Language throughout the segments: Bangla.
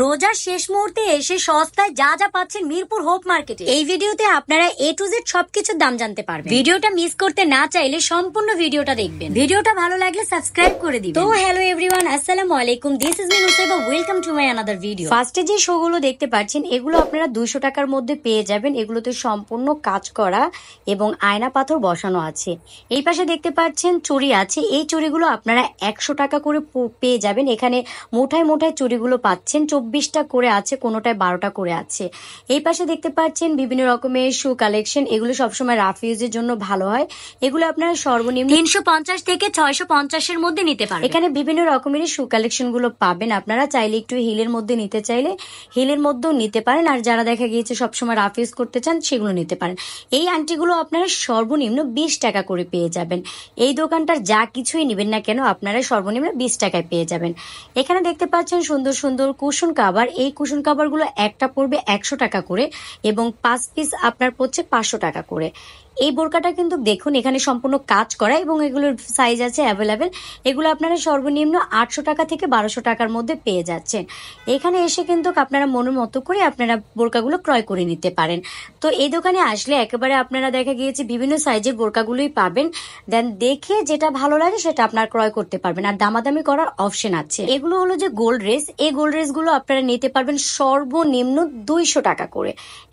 রোজার শেষ মুহূর্তে এসে সস্তায় যা যা পাচ্ছেন মিরপুর হোপ মার্কেটে। এই ভিডিওতে আপনারা A to Z সবকিছুর দাম জানতে পারবেন। ভিডিওটা মিস করতে না চাইলে সম্পূর্ণ ভিডিওটা দেখবেন। ভিডিওটা ভালো লাগলে সাবস্ক্রাইব করে দিবেন। তো হ্যালো এভরিওয়ান, আসসালামু আলাইকুম, this is me Nusaiba, welcome to my another video. ফার্স্টে যে শোগুলো দেখতে পাচ্ছেন এগুলো আপনারা 200 টাকার মধ্যে পেয়ে যাবেন। এগুলোতে সম্পূর্ণ কাজ করা এবং আয়না পাথর বসানো আছে। এই পাশে দেখতে পাচ্ছেন চুড়ি আছে, এই চুড়িগুলো আপনারা 100 টাকা করে পেয়ে যাবেন। এখানে মোটায় মোটায় চুড়িগুলো পাচ্ছেন, 24টা করে আছে, কোনোটায় 12টা করে আছে। এই পাশে দেখতে পাচ্ছেন বিভিন্ন রকমের শু কালেকশন, এগুলো সবসময় রাফ ইউজের জন্য ভালো হয়। এগুলো আপনারা সর্বনিম্ন 350 থেকে 650 এর মধ্যে নিতে পারেন। এখানে বিভিন্ন রকমের শু কালেকশন গুলো পাবেন। আপনারা চাইলে একটু হিলের মধ্যে নিতে চাইলে হিলের মধ্যেও নিতে পারেন, আর যারা দেখা গিয়েছে সবসময় রাফ ইউজ করতে চান সেগুলো নিতে পারেন। এই আংটিগুলো আপনারা সর্বনিম্ন 20 টাকা করে পেয়ে যাবেন। এই দোকানটার যা কিছুই নেবেন না কেন আপনারা সর্বনিম্ন 20 টাকায় পেয়ে যাবেন। এখানে দেখতে পাচ্ছেন সুন্দর সুন্দর কুশন কাভার। এই কুশন কাভার গুলো একটা পড়বে 100 টাকা করে এবং 5 পিস আপনার পড়ছে 500 টাকা করে। এই বোরকাটা কিন্তু দেখুন এখানে সম্পূর্ণ কাজ করা এবং এগুলোর সাইজ আছে অ্যাভেলেবেল। এগুলো আপনারা সর্বনিম্ন 800 টাকা থেকে 1200 টাকার মধ্যে পেয়ে যাচ্ছেন। এখানে এসে কিন্তু আপনারা মনের মতো করে আপনারা বোরকাগুলো ক্রয় করে নিতে পারেন। তো এই দোকানে আসলে একেবারে আপনারা দেখা গিয়েছে বিভিন্ন সাইজের বোরকাগুলোই পাবেন। দেন দেখে যেটা ভালো লাগে সেটা আপনারা ক্রয় করতে পারবেন, আর দামাদামি করার অপশন আছে। এগুলো হলো যে গোল্ড ড্রেস, এই গোল্ড ড্রেস গুলো আপনারা নিতে পারবেন সর্বনিম্ন 200 টাকা করে।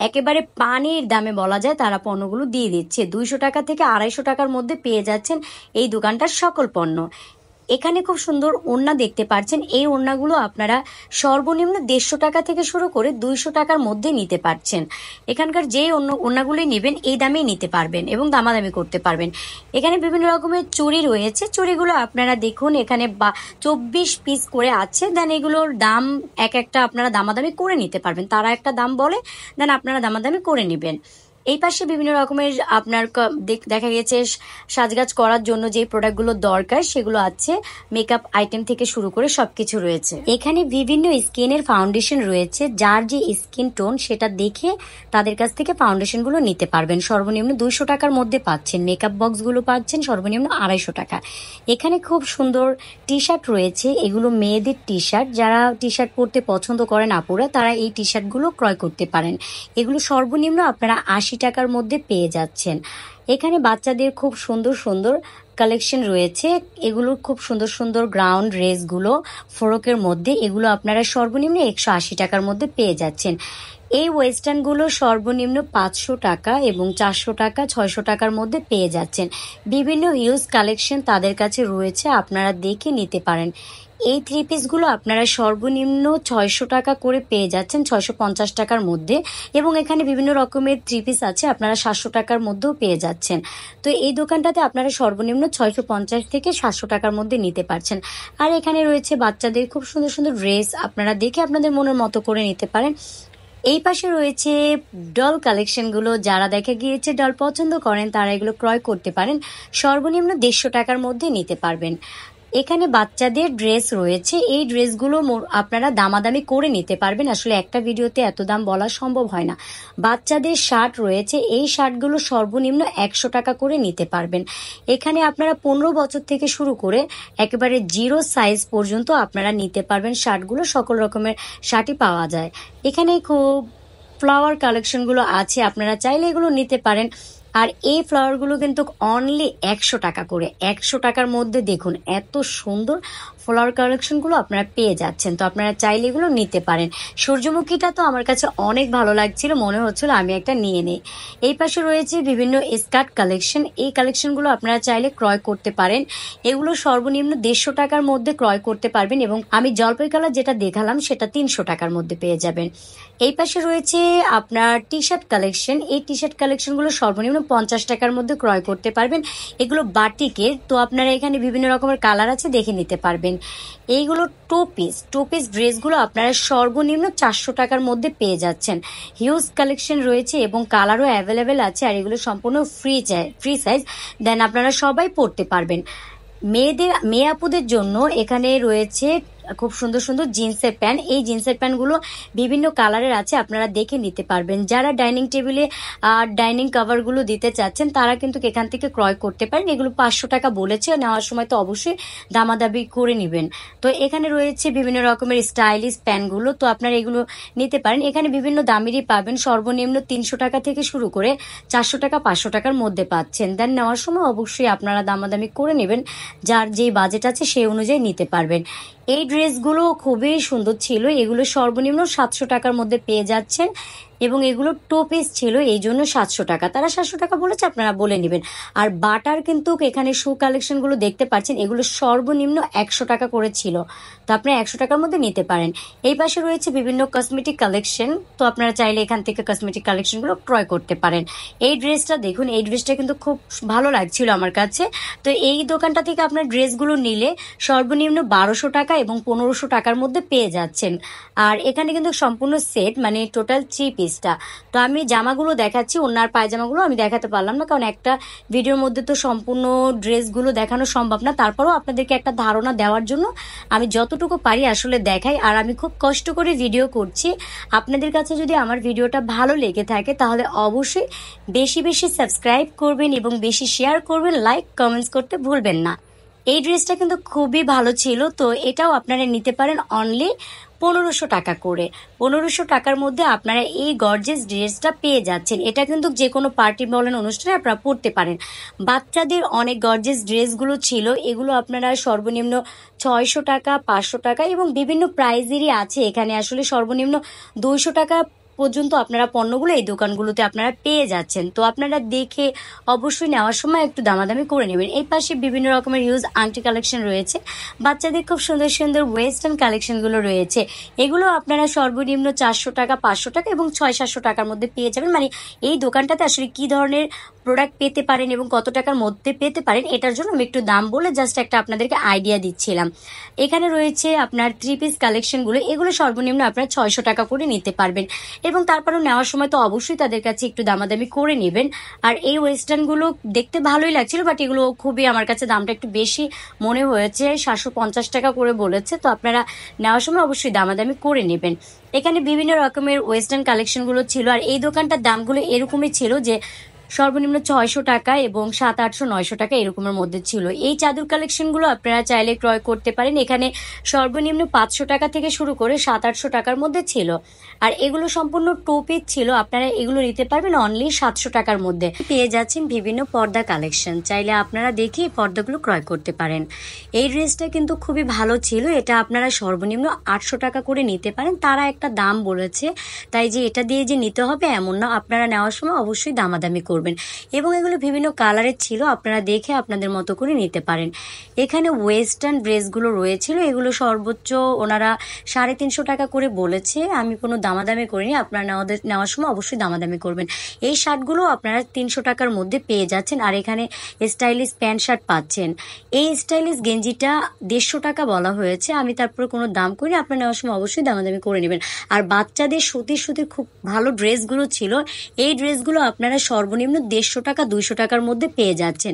একেবারে পানির দামে বলা যায় তারা পণ্যগুলো দিয়ে দিচ্ছে। 200 টাকা থেকে 250 টাকার মধ্যে পেয়ে যাচ্ছেন এই দোকানটার সকল পণ্য। এখানে খুব সুন্দর ওড়না দেখতে পাচ্ছেন, এই ওড়নাগুলো আপনারা সর্বনিম্ন 150 টাকা থেকে শুরু করে 200 টাকার মধ্যে নিতে পারছেন। এখানকার যে ওড়নাগুলোই নেবেন এই দামেই নিতে পারবেন এবং দামাদামি করতে পারবেন। এখানে বিভিন্ন রকমের চুড়ি রয়েছে, চুড়িগুলো আপনারা দেখুন এখানে 24 পিস করে আছে। দেন এগুলোর দাম এক একটা আপনারা দামাদামি করে নিতে পারবেন, তারা একটা দাম বলে, দেন আপনারা দামাদামি করে নেবেন। এই পাশে বিভিন্ন রকমের আপনার দেখা গেছে সাজগাজ করার জন্য যে প্রোডাক্টগুলো দরকার সেগুলো আছে, মেকআপ আইটেম থেকে শুরু করে সবকিছু রয়েছে। এখানে বিভিন্ন স্কিনের ফাউন্ডেশন রয়েছে, যার যে স্কিন টোন সেটা দেখে তাদের কাছ থেকে ফাউন্ডেশনগুলো নিতে পারবেন। সর্বনিম্ন 200 টাকার মধ্যে পাচ্ছেন। মেকআপ বক্সগুলো পাচ্ছেন সর্বনিম্ন 250 টাকা। এখানে খুব সুন্দর টি শার্ট রয়েছে, এগুলো মেয়েদের টি শার্ট, যারা টি শার্ট পরতে পছন্দ করেন আপুরা তারা এই টি শার্টগুলো ক্রয় করতে পারেন। এগুলো সর্বনিম্ন আপনারা 80 টাকার মধ্যে পেয়ে যাচ্ছেন। এখানে বাচ্চাদের খুব সুন্দর সুন্দর কালেকশন রয়েছে, এগুলোর খুব সুন্দর সুন্দর গ্রাউন্ড ড্রেসগুলো ফ্রকের মধ্যে, এগুলো আপনারা সর্বনিম্ন 180 টাকার মধ্যে পেয়ে যাচ্ছেন। এই ওয়েস্টার্নগুলো সর্বনিম্ন 500 টাকা এবং 400 টাকা 600 টাকার মধ্যে পেয়ে যাচ্ছেন। বিভিন্ন হিউজ কালেকশন তাদের কাছে রয়েছে, আপনারা দেখে নিতে পারেন। এই থ্রি পিসগুলো আপনারা সর্বনিম্ন 600 টাকা করে পেয়ে যাচ্ছেন, 650 টাকার মধ্যে, এবং এখানে বিভিন্ন রকমের থ্রি পিস আছে আপনারা 700 টাকার মধ্যেও পেয়ে যাচ্ছেন। তো এই দোকানটাতে আপনারা সর্বনিম্ন 650 থেকে 700 টাকার মধ্যে নিতে পারছেন। আর এখানে রয়েছে বাচ্চাদের খুব সুন্দর সুন্দর ড্রেস, আপনারা দেখে আপনাদের মনের মতো করে নিতে পারেন। এই পাশে রয়েছে ডল কালেকশনগুলো, যারা দেখা গিয়েছে ডল পছন্দ করেন তারা এগুলো ক্রয় করতে পারেন, সর্বনিম্ন 150 টাকার মধ্যে নিতে পারবেন। এখানে বাচ্চাদের ড্রেস রয়েছে, এই ড্রেসগুলো আপনারা দামাদামি করে নিতে পারবেন, আসলে একটা ভিডিওতে এত দাম বলা সম্ভব হয় না। বাচ্চাদের শার্ট রয়েছে, এই শার্টগুলো সর্বনিম্ন 100 টাকা করে নিতে পারবেন। এখানে আপনারা 15 বছর থেকে শুরু করে একেবারে 0 সাইজ পর্যন্ত আপনারা নিতে পারবেন শার্টগুলো, সকল রকমের শার্টই পাওয়া যায়। এখানে খুব ফ্লাওয়ার কালেকশনগুলো আছে, আপনারা চাইলে এগুলো নিতে পারেন। আর এই ফ্লাওয়ারগুলো কিন্তু অনলি 100 টাকা করে, 100 টাকার মধ্যে দেখুন এত সুন্দর ফ্লাওয়ার কালেকশনগুলো আপনারা পেয়ে যাচ্ছেন। তো আপনারা চাইলে এগুলো নিতে পারেন। সূর্যমুখীটা তো আমার কাছে অনেক ভালো লাগছিল, মনে হচ্ছিল আমি একটা নিয়ে নেই। এই পাশে রয়েছে বিভিন্ন স্কার্ট কালেকশন, এই কালেকশনগুলো আপনারা চাইলে ক্রয় করতে পারেন। এগুলো সর্বনিম্ন 150 টাকার মধ্যে ক্রয় করতে পারবেন এবং আমি জলপাই কালার যেটা দেখালাম সেটা 300 টাকার মধ্যে পেয়ে যাবেন। এই পাশে রয়েছে আপনার টি শার্ট কালেকশন, এই টি শার্ট কালেকশনগুলো সর্বনিম্ন 50 টাকার মধ্যে ক্রয় করতে পারবেন। এগুলো বাটিকের, তো আপনারা এখানে বিভিন্ন রকমের কালার আছে, দেখে নিতে পারবেন। এইগুলো টু পিস ড্রেসগুলো আপনারা সর্বনিম্ন 400 টাকার মধ্যে পেয়ে যাচ্ছেন। হিউজ কালেকশন রয়েছে এবং কালারও অ্যাভেলেবেল আছে, আর এগুলো সম্পূর্ণ ফ্রি সাইজ, দেন আপনারা সবাই পরতে পারবেন। মেয়ে আপুদের জন্য এখানে রয়েছে খুব সুন্দর সুন্দর জিন্সের প্যান্ট। এই জিন্সের প্যান্টগুলো বিভিন্ন কালারের আছে, আপনারা দেখে নিতে পারবেন। যারা ডাইনিং টেবিলে ডাইনিং কভারগুলো দিতে চাচ্ছেন তারা কিন্তু এখান থেকে ক্রয় করতে পারেন। এগুলো 500 টাকা বলেছে, নেওয়ার সময় তো অবশ্যই দামাদামি করে নেবেন। তো এখানে রয়েছে বিভিন্ন রকমের স্টাইলিশ প্যান্টগুলো, তো আপনারা এগুলো নিতে পারেন। এখানে বিভিন্ন দামেরই পাবেন, সর্বনিম্ন 300 টাকা থেকে শুরু করে 400 টাকা 500 টাকার মধ্যে পাচ্ছেন। দেন নেওয়ার সময় অবশ্যই আপনারা দামাদামি করে নেবেন, যার যেই বাজেট আছে সেই অনুযায়ী নিতে পারবেন। এই ড্রেসগুলো খুবই সুন্দর ছিল, এগুলো সর্বনিম্ন 700 টাকার মধ্যে পেয়ে যাচ্ছেন এবং এগুলো 2 পিস ছিল, এই জন্য 700 টাকা। তারা 700 টাকা বলেছে, আপনারা বলে নেবেন। আর বাটার কিন্তু এখানে শু কালেকশনগুলো দেখতে পাচ্ছেন, এগুলো সর্বনিম্ন 100 টাকা করে ছিল, তো আপনারা 100 টাকার মধ্যে নিতে পারেন। এই পাশে রয়েছে বিভিন্ন কসমেটিক কালেকশন, তো আপনারা চাইলে এখান থেকে কসমেটিক কালেকশনগুলো ক্রয় করতে পারেন। এই ড্রেসটা দেখুন, এই ড্রেসটা কিন্তু খুব ভালো লাগছিল আমার কাছে। তো এই দোকানটা থেকে আপনার ড্রেসগুলো নিলে সর্বনিম্ন 1200 টাকা এবং 1500 টাকার মধ্যে পেয়ে যাচ্ছেন। আর এখানে কিন্তু সম্পূর্ণ সেট, মানে টোটাল 3 পিসটা। তো আমি জামাগুলো দেখাচ্ছি, ওনার পায়জামাগুলো আমি দেখাতে পারলাম না, কারণ একটা ভিডিওর মধ্যে তো সম্পূর্ণ ড্রেসগুলো দেখানো সম্ভব না। তারপরেও আপনাদেরকে একটা ধারণা দেওয়ার জন্য আমি যতটুকু পারি আসলে দেখাই। আর আমি খুব কষ্ট করে ভিডিও করছি। আপনাদের কাছে যদি আমার ভিডিওটা ভালো লেগে থাকে তাহলে অবশ্যই বেশি বেশি সাবস্ক্রাইব করবেন এবং বেশি শেয়ার করবেন, লাইক কমেন্টস করতে ভুলবেন না। এই ড্রেসটা কিন্তু খুবই ভালো ছিল, তো এটাও আপনারা নিতে পারেন অনলি 1500 টাকা করে। 1500 টাকার মধ্যে আপনারা এই গর্জিয়াস ড্রেসটা পেয়ে যাচ্ছেন। এটা কিন্তু যে কোনো পার্টি বলেন অনুষ্ঠানে আপনারা পরতে পারেন। বাচ্চাদের অনেক গর্জিয়াস ড্রেসগুলো ছিল, এগুলো আপনারা সর্বনিম্ন 600 টাকা 500 টাকা এবং বিভিন্ন প্রাইজেরই আছে। এখানে আসলে সর্বনিম্ন 200 টাকা পর্যন্ত আপনারা পণ্যগুলো এই দোকানগুলোতে আপনারা পেয়ে যাচ্ছেন। তো আপনারা দেখে অবশ্যই নেওয়ার সময় একটু দামাদামি করে নেবেন। এই পাশে বিভিন্ন রকমের হিউজ আংটি কালেকশন রয়েছে, বাচ্চাদের খুব সুন্দর সুন্দর ওয়েস্টার্ন কালেকশনগুলো রয়েছে। এগুলো আপনারা সর্বনিম্ন 400 টাকা 500 টাকা এবং 600-700 টাকার মধ্যে পেয়ে যাবেন। মানে এই দোকানটাতে আসলে কি ধরনের প্রোডাক্ট পেতে পারেন এবং কত টাকার মধ্যে পেতে পারেন এটার জন্য আমি একটু দাম বলে জাস্ট একটা আপনাদেরকে আইডিয়া দিচ্ছিলাম। এখানে রয়েছে আপনার 3 পিস কালেকশনগুলো, এগুলো সর্বনিম্ন আপনারা 600 টাকা করে নিতে পারবেন এবং তারপরেও নেওয়ার সময় তো অবশ্যই তাদের কাছে একটু দামাদামি করে নেবেন। আর এই ওয়েস্টার্নগুলো দেখতে ভালোই লাগছিল, বাট এগুলো খুবই আমার কাছে দামটা একটু বেশি মনে হয়েছে, 750 টাকা করে বলেছে। তো আপনারা নেওয়ার সময় অবশ্যই দামাদামি করে নেবেন। এখানে বিভিন্ন রকমের ওয়েস্টার্ন কালেকশনগুলো ছিল, আর এই দোকানটার দামগুলো এরকমই ছিল যে সর্বনিম্ন 600 টাকা এবং 700, 800, 900 টাকা এরকমের মধ্যে ছিল। এই চাদর কালেকশনগুলো আপনারা চাইলে ক্রয় করতে পারেন। এখানে সর্বনিম্ন 500 টাকা থেকে শুরু করে 700-800 টাকার মধ্যে ছিল। আর এগুলো সম্পূর্ণ 2 পিস ছিল, আপনারা এগুলো নিতে পারবেন অনলি 700 টাকার মধ্যে। পেয়ে যাচ্ছেন বিভিন্ন পর্দা কালেকশন, চাইলে আপনারা দেখে পর্দাগুলো ক্রয় করতে পারেন। এই ড্রেসটা কিন্তু খুবই ভালো ছিল, এটা আপনারা সর্বনিম্ন 800 টাকা করে নিতে পারেন। তারা একটা দাম বলেছে, তাই যে এটা দিয়ে যে নিতে হবে এমন না, আপনারা নেওয়ার সময় অবশ্যই দামাদামি করবেন। এবং এগুলো বিভিন্ন কালারের ছিল, আপনারা দেখে আপনাদের মতো করে নিতে পারেন। এখানে ওয়েস্টার্ন ড্রেসগুলো রয়েছিল, এগুলো সর্বোচ্চ ওনারা 350 টাকা করে বলেছে। আমি কোনো দামাদামি করিনি, আপনারা নেওয়ার সময় অবশ্যই দামাদামি করবেন। এই শার্টগুলো আপনারা 300 টাকার মধ্যে পেয়ে যাচ্ছেন। আর এখানে স্টাইলিশ প্যান্ট শার্ট পাচ্ছেন। এই স্টাইলিশ গেঞ্জিটা 150 টাকা বলা হয়েছে, আমি তারপরে কোনো দাম করিনি, আপনারা নেওয়ার সময় অবশ্যই দামাদামি করে নেবেন। আর বাচ্চাদের সুতির সুতির খুব ভালো ড্রেসগুলো ছিল, এই ড্রেসগুলো আপনারা সর্বনিম্ন 150 টাকা 200 টাকার মধ্যে পেয়ে যাচ্ছেন।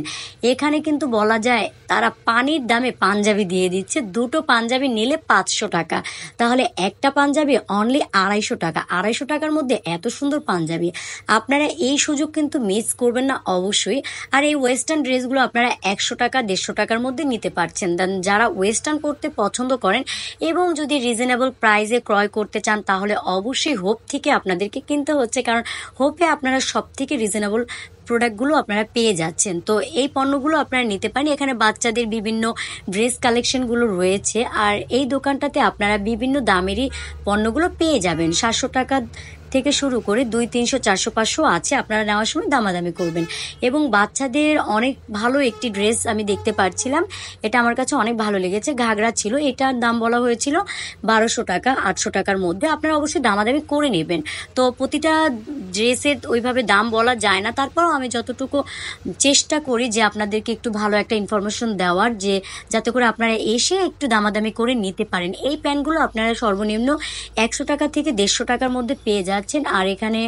এখানে কিন্তু বলা যায় তারা পানির দামে পাঞ্জাবি দিয়ে দিচ্ছে। 2টো পাঞ্জাবি নিলে 500 টাকা, তাহলে একটা পাঞ্জাবি অনলি 250 টাকা। 250 টাকার মধ্যে এত সুন্দর পাঞ্জাবি, আপনারা এই সুযোগ কিন্তু মিস করবেন না অবশ্যই। আর এই ওয়েস্টার্ন ড্রেসগুলো আপনারা 100 টাকা 150 টাকার মধ্যে নিতে পারছেন। যারা ওয়েস্টার্ন পরতে পছন্দ করেন এবং যদি রিজনেবল প্রাইসে ক্রয় করতে চান তাহলে অবশ্যই হোপ থেকে আপনাদেরকে কিনতে হচ্ছে, কারণ হোপে আপনারা সব থেকে রিজনেবল প্রোডাক্টগুলো আপনারা পেয়ে যাচ্ছেন। তো এই পণ্যগুলো আপনারা নিতে পারেন। এখানে বাচ্চাদের বিভিন্ন ড্রেস কালেকশনগুলো রয়েছে, আর এই দোকানটাতে আপনারা বিভিন্ন দামেরই পণ্যগুলো পেয়ে যাবেন। 700 টাকা থেকে শুরু করে 200, 300, 400, 500 আছে, আপনারা নেওয়ার সময় দামাদামি করবেন। এবং বাচ্চাদের অনেক ভালো একটি ড্রেস আমি দেখতে পাচ্ছিলাম, এটা আমার কাছে অনেক ভালো লেগেছে, ঘাগরা ছিল, এটার দাম বলা হয়েছিল 1200 টাকা 800 টাকার মধ্যে। আপনারা অবশ্যই দামাদামি করে নেবেন। তো প্রতিটা ড্রেসের ওইভাবে দাম বলা যায় না, তারপরও আমি যতটুকু চেষ্টা করি যে আপনাদেরকে একটু ভালো একটা ইনফরমেশন দেওয়ার, যে যাতে করে আপনারা এসে একটু দামাদামি করে নিতে পারেন। এই প্যান্টগুলো আপনারা সর্বনিম্ন 100 টাকা থেকে 150 টাকার মধ্যে পেয়ে যাচ্ছেন। আর এখানে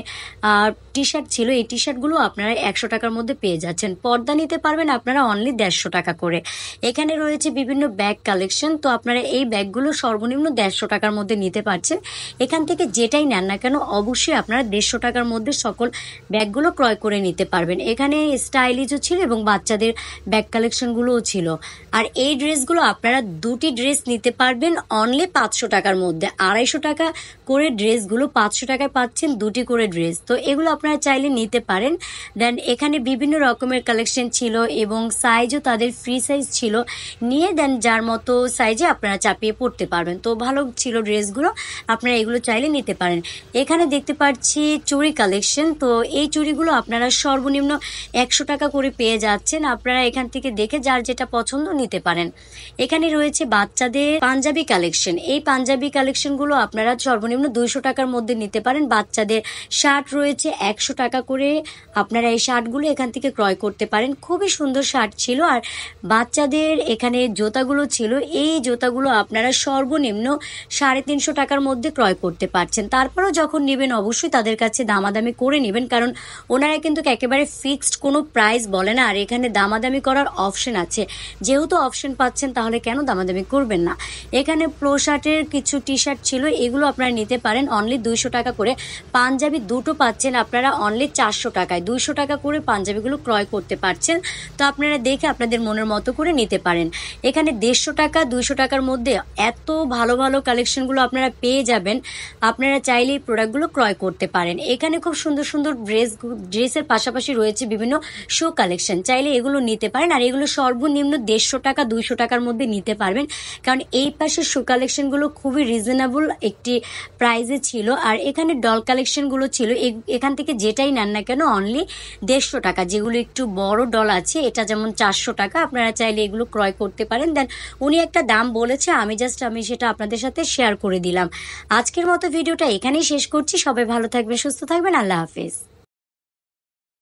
টি শার্ট ছিল, এই টি শার্টগুলো আপনারা 100 টাকার মধ্যে পেয়ে যাচ্ছেন। পর্দা নিতে পারবেন আপনারা অনলি 150 টাকা করে। এখানে রয়েছে বিভিন্ন ব্যাগ কালেকশন, তো আপনারা এই ব্যাগগুলো সর্বনিম্ন 150 টাকার মধ্যে নিতে পারছেন। এখান থেকে যেটাই নেন না কেন অবশ্যই আপনারা 150 টাকার মধ্যে সকল ব্যাগগুলো ক্রয় করে নিতে পারবেন। এখানে স্টাইলিশও ছিল এবং বাচ্চাদের ব্যাগ কালেকশনগুলোও ছিল। আর এই ড্রেসগুলো আপনারা দুটি ড্রেস নিতে পারবেন অনলি 500 টাকার মধ্যে। 250 টাকা করে ড্রেসগুলো 500 টাকায় পাচ্ছেন দুটি করে ড্রেস। তো এগুলো আপনারা চাইলে নিতে পারেন। দেন এখানে বিভিন্ন রকমের কালেকশন ছিল এবং সাইজও তাদের ফ্রি সাইজ ছিল, নিয়ে দেন যার মতো সাইজে আপনারা চাপিয়ে পড়তে পারবেন। তো ভালো ছিল ড্রেসগুলো, আপনারা এগুলো চাইলে নিতে পারেন। এখানে দেখতে পাচ্ছি চুড়ি কালেকশন, তো এই চুড়িগুলো আপনারা সর্বনিম্ন 100 টাকা করে পেয়ে যাচ্ছেন। আপনারা এখান থেকে দেখে যার যেটা পছন্দ নিতে পারেন। এখানে রয়েছে বাচ্চাদের পাঞ্জাবি কালেকশন, এই পাঞ্জাবি কালেকশনগুলো আপনারা সর্বনিম্ন 200 টাকার মধ্যে নিতে পারেন। বাচ্চাদের শার্ট রয়েছে 100 টাকা করে, আপনারা এই শার্টগুলো এখান থেকে ক্রয় করতে পারেন। খুবই সুন্দর শার্ট ছিল। আর বাচ্চাদের এখানে জুতাগুলো ছিল, এই জুতাগুলো আপনারা সর্বনিম্ন 350 টাকার মধ্যে ক্রয় করতে পারছেন। তারপরেও যখন নেবেন অবশ্যই তাদের কাছে দামাদামি করে নেবেন, কারণ ওনারা কিন্তু একেবারে ফিক্সড কোনো প্রাইস বলে না। আর এখানে দামাদামি করার অপশন আছে, যেহেতু অপশন পাচ্ছেন তাহলে কেন দামাদামি করবেন না। এখানে প্রো শার্টের কিছু টি শার্ট ছিল, এগুলো আপনারা নিতে পারেন অনলি 200 টাকা করে। পাঞ্জাবি দুটো পাচ্ছেন আপনারা অনলি 400 টাকায়। 200 টাকা করে পাঞ্জাবিগুলো ক্রয় করতে পারছেন। তো আপনারা দেখে আপনাদের মনের মতো করে নিতে পারেন। এখানে 150 টাকা 200 টাকার মধ্যে এত ভালো ভালো কালেকশনগুলো আপনারা পেয়ে যাবেন। আপনারা চাইলে এই প্রোডাক্টগুলো ক্রয় করতে পারেন। এখানে খুব সুন্দর সুন্দর ড্রেসের পাশাপাশি রয়েছে বিভিন্ন শো কালেকশন, চাইলে এগুলো নিতে পারেন। আর এগুলো সর্বনিম্ন 150 টাকা 200 টাকার মধ্যে নিতে পারবেন, কারণ এই পাশের শো কালেকশনগুলো খুবই রিজনেবল একটি প্রাইসে ছিল। আর এখানে ডল কালেকশনগুলো ছিল, এখান থেকে যেটাই নেন না কেন অনলি 150 টাকা। যেগুলো একটু বড় ডল আছে, এটা যেমন 400 টাকা, আপনারা চাইলে এগুলো ক্রয় করতে পারেন। দেন উনি একটা দাম বলেছে, আমি সেটা আপনাদের সাথে শেয়ার করে দিলাম। আজকের মতো ভিডিওটা এখানেই শেষ করছি। সবাই ভালো থাকবেন, সুস্থ থাকবেন, আল্লাহ হাফেজ।